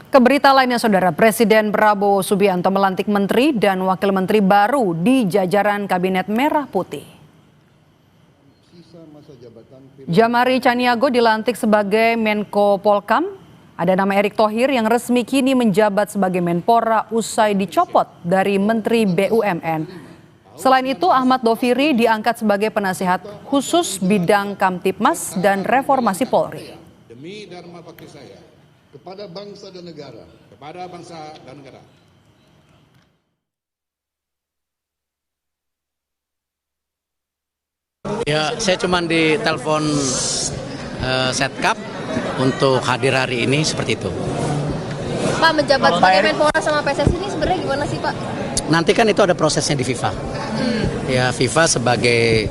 Ke berita lainnya, Saudara, Presiden Prabowo Subianto melantik menteri dan wakil menteri baru di jajaran Kabinet Merah Putih. Jamari Caniago dilantik sebagai Menko Polkam. Ada nama Erick Thohir yang resmi kini menjabat sebagai Menpora usai dicopot dari Menteri BUMN. Selain itu, Ahmad Doviri diangkat sebagai penasihat khusus bidang Kamtipmas dan Reformasi Polri. Demi dharma bakti saya kepada bangsa dan negara. Ya, saya cuma ditelepon Setkap untuk hadir hari ini seperti itu. Pak, menjabat sebagai Menpora sama PSSI ini sebenarnya gimana sih, Pak? Nanti kan itu ada prosesnya di FIFA. Ya, FIFA sebagai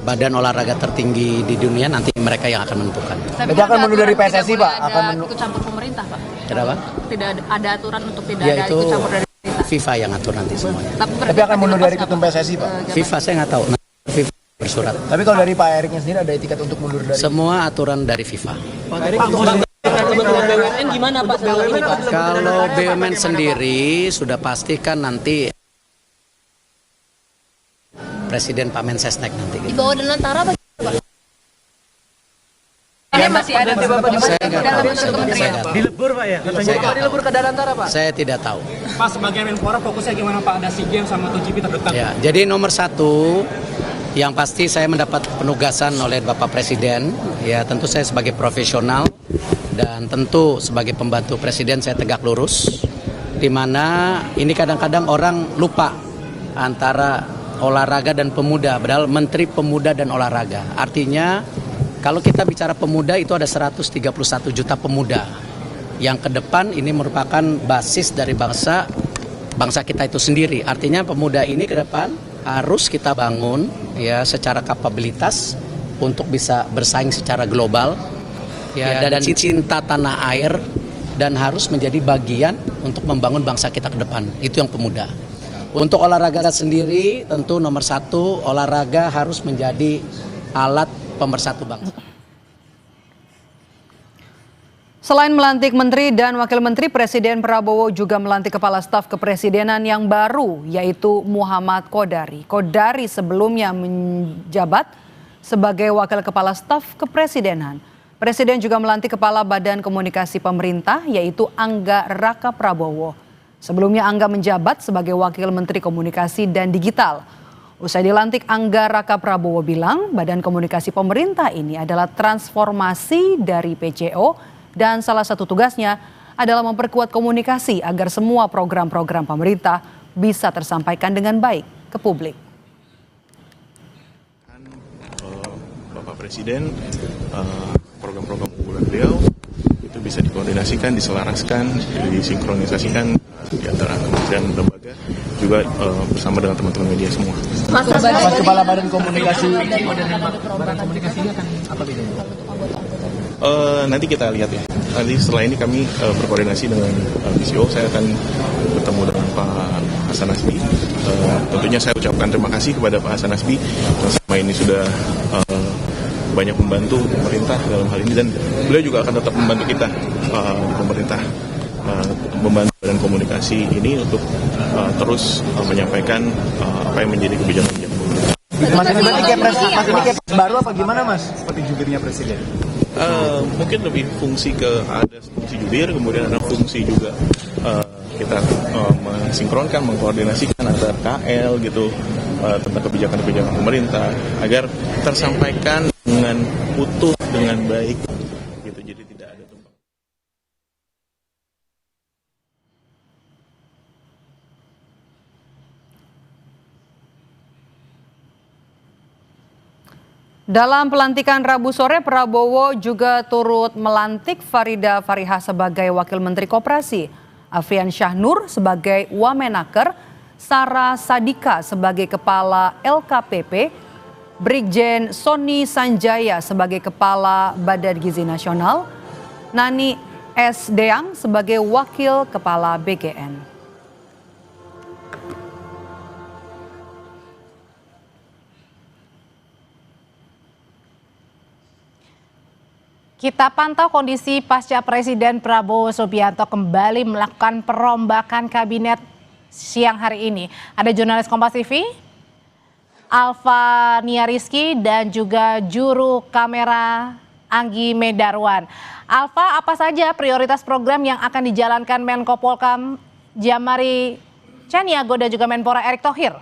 badan olahraga tertinggi di dunia, nanti mereka yang akan menentukan. Tapi akan mundur dari PSSI, Pak? Akan ikut campur pemerintah, Pak? Kenapa? Tidak ada aturan untuk tidak Ya, ada itu ikut campur dari pemerintah. FIFA yang ngatur nanti semuanya. Tapi akan mundur dari ketum PSSI, Pak? FIFA saya nggak tahu. FIFA bersurat. Tapi kalau dari Pak Eriknya sendiri ada etikat untuk mundur dari... Semua aturan dari FIFA. BUMN gimana, Pak? Kalau BUMN sendiri sudah pastikan nanti Presiden Pak Mensesnek nanti. Di bawah dan antara apa, Pak? Ini masih ada Saya nggak tahu. Dilebur Pak ya? Katanya dilebur ke Danantara, Pak? Saya tidak tahu. Pak, sebagai Menpora fokusnya gimana Pak? Ada SEA Games sama MotoGP terdekat. Ya, jadi nomor satu yang pasti saya mendapat penugasan oleh Bapak Presiden. Ya, tentu saya sebagai profesional dan tentu sebagai pembantu Presiden saya tegak lurus. Di mana ini kadang-kadang orang lupa antara olahraga dan pemuda, padahal Menteri Pemuda dan Olahraga. Artinya kalau kita bicara pemuda itu ada 131 juta pemuda yang ke depan ini merupakan basis dari bangsa kita itu sendiri. Artinya pemuda ini ke depan harus kita bangun ya secara kapabilitas untuk bisa bersaing secara global ya, dan cinta tanah air dan harus menjadi bagian untuk membangun bangsa kita ke depan. Itu yang pemuda. Untuk olahraga sendiri tentu nomor satu, olahraga harus menjadi alat pemersatu bangsa. Selain melantik menteri dan wakil menteri, Presiden Prabowo juga melantik kepala staf kepresidenan yang baru, yaitu Muhammad Kodari. Kodari sebelumnya menjabat sebagai wakil kepala staf kepresidenan. Presiden juga melantik kepala Badan Komunikasi Pemerintah, yaitu Angga Raka Prabowo. Sebelumnya Angga menjabat sebagai wakil menteri komunikasi dan digital. Usai dilantik, Angga Raka Prabowo bilang Badan Komunikasi Pemerintah ini adalah transformasi dari PCO dan salah satu tugasnya adalah memperkuat komunikasi agar semua program-program pemerintah bisa tersampaikan dengan baik ke publik. Bapak Presiden, program-program unggulan beliau itu bisa dikoordinasikan, diselaraskan, disinkronisasikan di antara kementerian dan lembaga juga bersama dengan teman-teman media semua. Mas Kepala Badan Komunikasi Komunikasinya akan apa bedanya? Nanti kita lihat ya. Nanti setelah ini kami berkoordinasi dengan PCO. Saya akan bertemu dengan Pak Hasan Nasbi. Tentunya saya ucapkan terima kasih kepada Pak Hasan Nasbi yang selama ini sudah banyak membantu pemerintah dalam hal ini, dan beliau juga akan tetap membantu kita di pemerintah, membantu Badan Komunikasi ini untuk terus menyampaikan apa yang menjadi kebijakan-kebijakan pemerintah. Mas, ini berarti kayak baru apa gimana, Mas? Seperti jubirnya Presiden? Mungkin lebih fungsi ada fungsi jubir, kemudian ada fungsi juga kita mensinkronkan, mengkoordinasikan antara KL gitu tentang kebijakan-kebijakan pemerintah agar tersampaikan dengan utuh, dengan baik gitu. Jadi tidak ada tumpang. Dalam pelantikan Rabu sore, Prabowo juga turut melantik Farida Farihah sebagai Wakil Menteri Koperasi, Afrian Syahnur sebagai Wamenaker, Sarah Sadika sebagai Kepala LKPP, Brigjen Sony Sanjaya sebagai Kepala Badan Gizi Nasional, Nani S. Deang sebagai Wakil Kepala BGN. Kita pantau kondisi pasca Presiden Prabowo Subianto kembali melakukan perombakan kabinet siang hari ini. Ada jurnalis Kompas TV, Alfa Rizky, dan juga juru kamera Anggi Medarwan. Alfa, apa saja prioritas program yang akan dijalankan Menko Polhukam Jamari Chaniago dan juga Menpora Erick Thohir?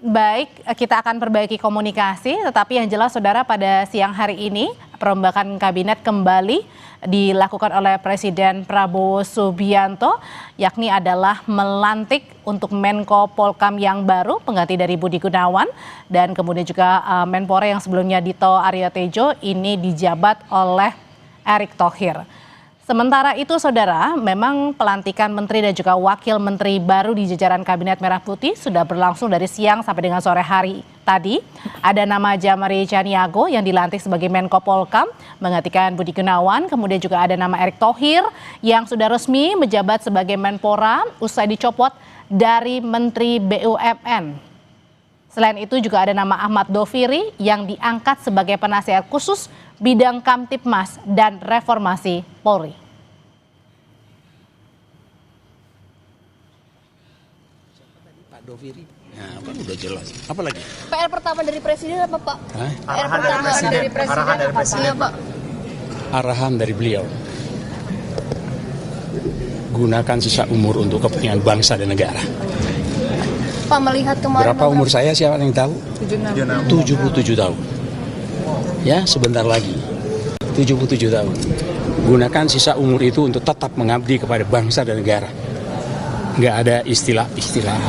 Baik, kita akan perbaiki komunikasi, tetapi yang jelas saudara pada siang hari ini perombakan kabinet kembali dilakukan oleh Presiden Prabowo Subianto, yakni adalah melantik untuk Menko Polhukam yang baru, pengganti dari Budi Gunawan, dan kemudian juga Menpora yang sebelumnya Dito Aryo Tejo ini dijabat oleh Erick Thohir. Sementara itu saudara, memang pelantikan menteri dan juga wakil menteri baru di jajaran Kabinet Merah Putih sudah berlangsung dari siang sampai dengan sore hari tadi. Ada nama Jamari Chaniago yang dilantik sebagai Menko Polhukam menggantikan Budi Gunawan. Kemudian juga ada nama Erick Thohir yang sudah resmi menjabat sebagai Menpora usai dicopot dari Menteri BUMN. Selain itu juga ada nama Ahmad Doviri yang diangkat sebagai penasihat khusus bidang Kamtipmas dan Reformasi Polri. Pak Doviri, udah jelas. Apa lagi? PR pertama dari Presiden apa Pak? PR Arahan dari pertama Presiden. dari Presiden Arahan dari apa Presiden. Iya, Pak. Arahan dari beliau. Gunakan sisa umur untuk kepentingan bangsa dan negara. Pak, melihat kemarin Berapa umur saya, siapa yang tahu? 77 tahun. Ya, sebentar lagi. 77 tahun. Gunakan sisa umur itu untuk tetap mengabdi kepada bangsa dan negara. Nggak ada istilah-istilah.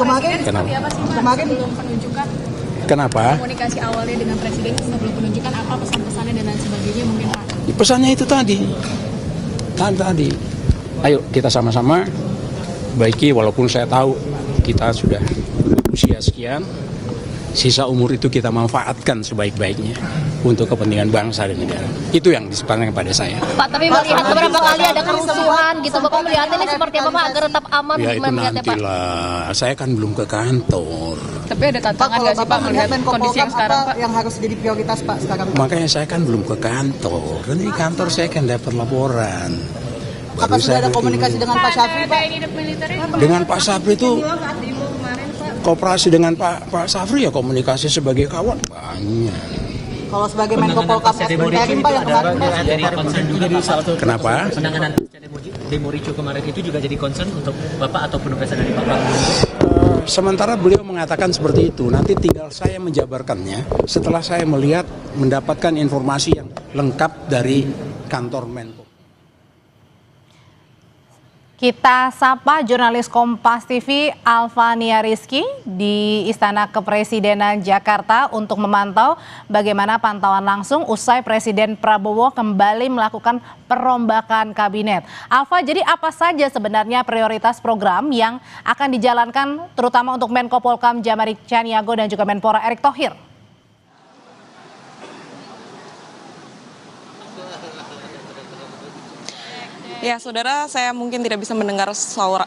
Kemarin belum penunjukan. Kenapa? Komunikasi awalnya dengan Presiden sebelum penunjukan apa pesan-pesannya dan lain sebagainya mungkin Pak? Pesannya itu tadi. Ayo kita sama-sama baiki, walaupun saya tahu kita sudah usia sekian, sisa umur itu kita manfaatkan sebaik-baiknya untuk kepentingan bangsa dan negara. Itu yang disampaikan kepada saya. Pak, tapi melihat beberapa kali ada kerusuhan gitu, Bapak melihat ini seperti apa Pak agar tetap aman Ya itu melihatnya Pak? nantilah, saya kan belum ke kantor. Tapi ada tantangan nggak sih Pak melihat kondisi yang sekarang Pak? Yang harus jadi prioritas Pak sekarang? Makanya saya kan belum ke kantor. Nanti di kantor saya kan dapat laporan. Apa sudah ada komunikasi dengan Pak Syafri Pak? Dengan Pak Syafri itu kooperasi dengan Pak Syafri ya komunikasi sebagai kawan banyak. Kalau sebagai Menko Polhukam interim Pak yang kemarin Pak. Kenapa? Penanganan demo ricu kemarin itu juga jadi concern untuk Bapak atau penugasan dari Pak Prabowo? Sementara beliau mengatakan seperti itu, nanti tinggal saya menjabarkannya setelah saya mendapatkan informasi yang lengkap dari kantor Menko. Kita sapa jurnalis Kompas TV Alfa Rizky di Istana Kepresidenan Jakarta untuk memantau bagaimana pantauan langsung usai Presiden Prabowo kembali melakukan perombakan kabinet. Alfa, jadi apa saja sebenarnya prioritas program yang akan dijalankan terutama untuk Menko Polhukam Jamari Chaniago dan juga Menpora Erick Thohir? Ya, saudara, saya mungkin tidak bisa mendengar suara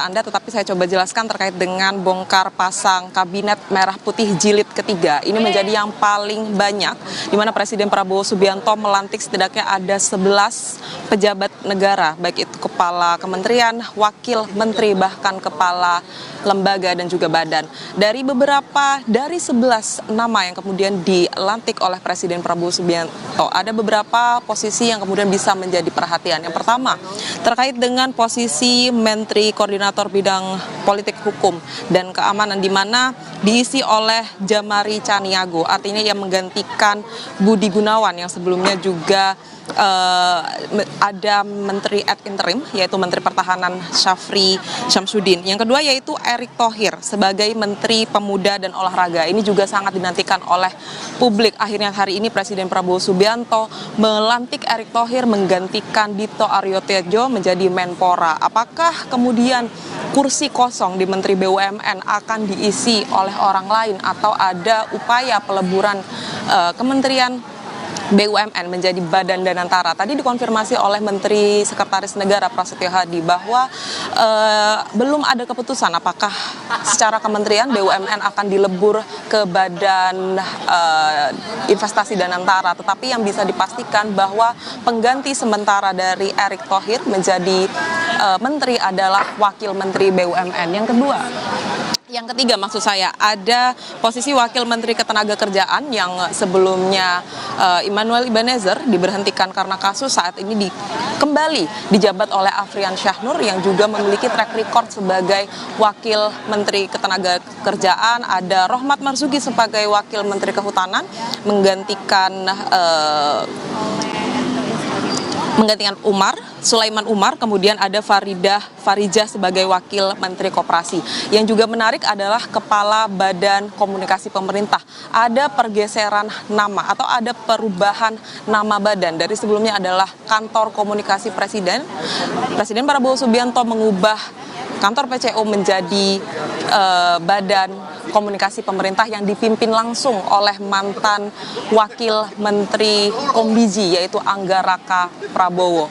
Anda, tetapi saya coba jelaskan terkait dengan bongkar pasang Kabinet Merah Putih Jilid ketiga. Ini menjadi yang paling banyak, di mana Presiden Prabowo Subianto melantik setidaknya ada 11 pejabat negara, baik itu kepala kementerian, wakil menteri, bahkan kepala lembaga dan juga badan. Dari 11 nama yang kemudian dilantik oleh Presiden Prabowo Subianto, ada beberapa posisi yang kemudian bisa menjadi perhatian. Yang pertama, terkait dengan posisi Menteri Koordinator Bidang Politik Hukum dan Keamanan, di mana diisi oleh Jamari Chaniago, artinya yang menggantikan Budi Gunawan yang sebelumnya juga ada Menteri ad interim, yaitu Menteri Pertahanan Syafri Syamsuddin. Yang kedua yaitu Erick Thohir sebagai Menteri Pemuda dan Olahraga. Ini juga sangat dinantikan oleh publik. Akhirnya hari ini Presiden Prabowo Subianto melantik Erick Thohir menggantikan Dito Aryo Tejo menjadi Menpora. Apakah kemudian kursi kosong di Menteri BUMN akan diisi oleh orang lain atau ada upaya peleburan kementerian BUMN menjadi Badan Danantara. Tadi dikonfirmasi oleh Menteri Sekretaris Negara Prasetyo Hadi bahwa belum ada keputusan apakah secara kementerian BUMN akan dilebur ke Badan Investasi Danantara. Tetapi yang bisa dipastikan bahwa pengganti sementara dari Erick Thohir menjadi menteri adalah Wakil Menteri BUMN. Yang ketiga maksud saya, ada posisi Wakil Menteri Ketenagakerjaan yang sebelumnya Immanuel Ebenezer diberhentikan karena kasus, saat ini kembali dijabat oleh Afrian Syahnur yang juga memiliki track record sebagai Wakil Menteri Ketenagakerjaan. Ada Rohmat Marzuki sebagai Wakil Menteri Kehutanan menggantikan Sulaiman Umar, kemudian ada Farijah sebagai Wakil Menteri Koperasi. Yang juga menarik adalah Kepala Badan Komunikasi Pemerintah. Ada pergeseran nama atau ada perubahan nama badan. Dari sebelumnya adalah Kantor Komunikasi Presiden. Presiden Prabowo Subianto mengubah kantor PCO menjadi Badan Komunikasi Pemerintah yang dipimpin langsung oleh mantan Wakil Menteri Kombiji, yaitu Anggaraka Prabowo.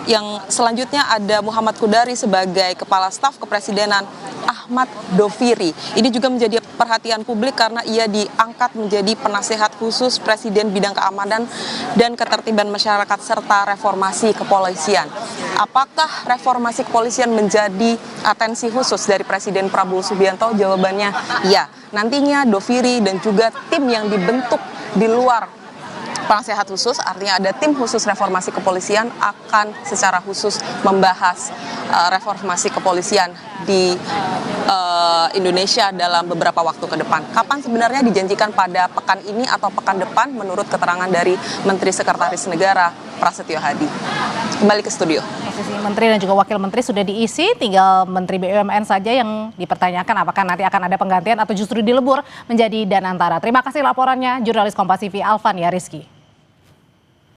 Yang selanjutnya ada Muhammad Kodari sebagai Kepala Staf Kepresidenan Ahmad Doviri. Ini juga menjadi perhatian publik karena ia diangkat menjadi penasehat khusus Presiden bidang keamanan dan ketertiban masyarakat serta reformasi kepolisian. Apakah reformasi kepolisian menjadi atensi khusus dari Presiden Prabowo Subianto? Jawabannya ya. Nantinya Doviri dan juga tim yang dibentuk di luar penasehat khusus, artinya ada tim khusus reformasi kepolisian, akan secara khusus membahas reformasi kepolisian di Indonesia dalam beberapa waktu ke depan. Kapan sebenarnya dijanjikan, pada pekan ini atau pekan depan menurut keterangan dari Menteri Sekretaris Negara Prasetyo Hadi. Kembali ke studio. Posisi Menteri dan juga Wakil Menteri sudah diisi, tinggal Menteri BUMN saja yang dipertanyakan apakah nanti akan ada penggantian atau justru dilebur menjadi Danantara. Terima kasih laporannya jurnalis Kompas TV Alvan ya Rizky.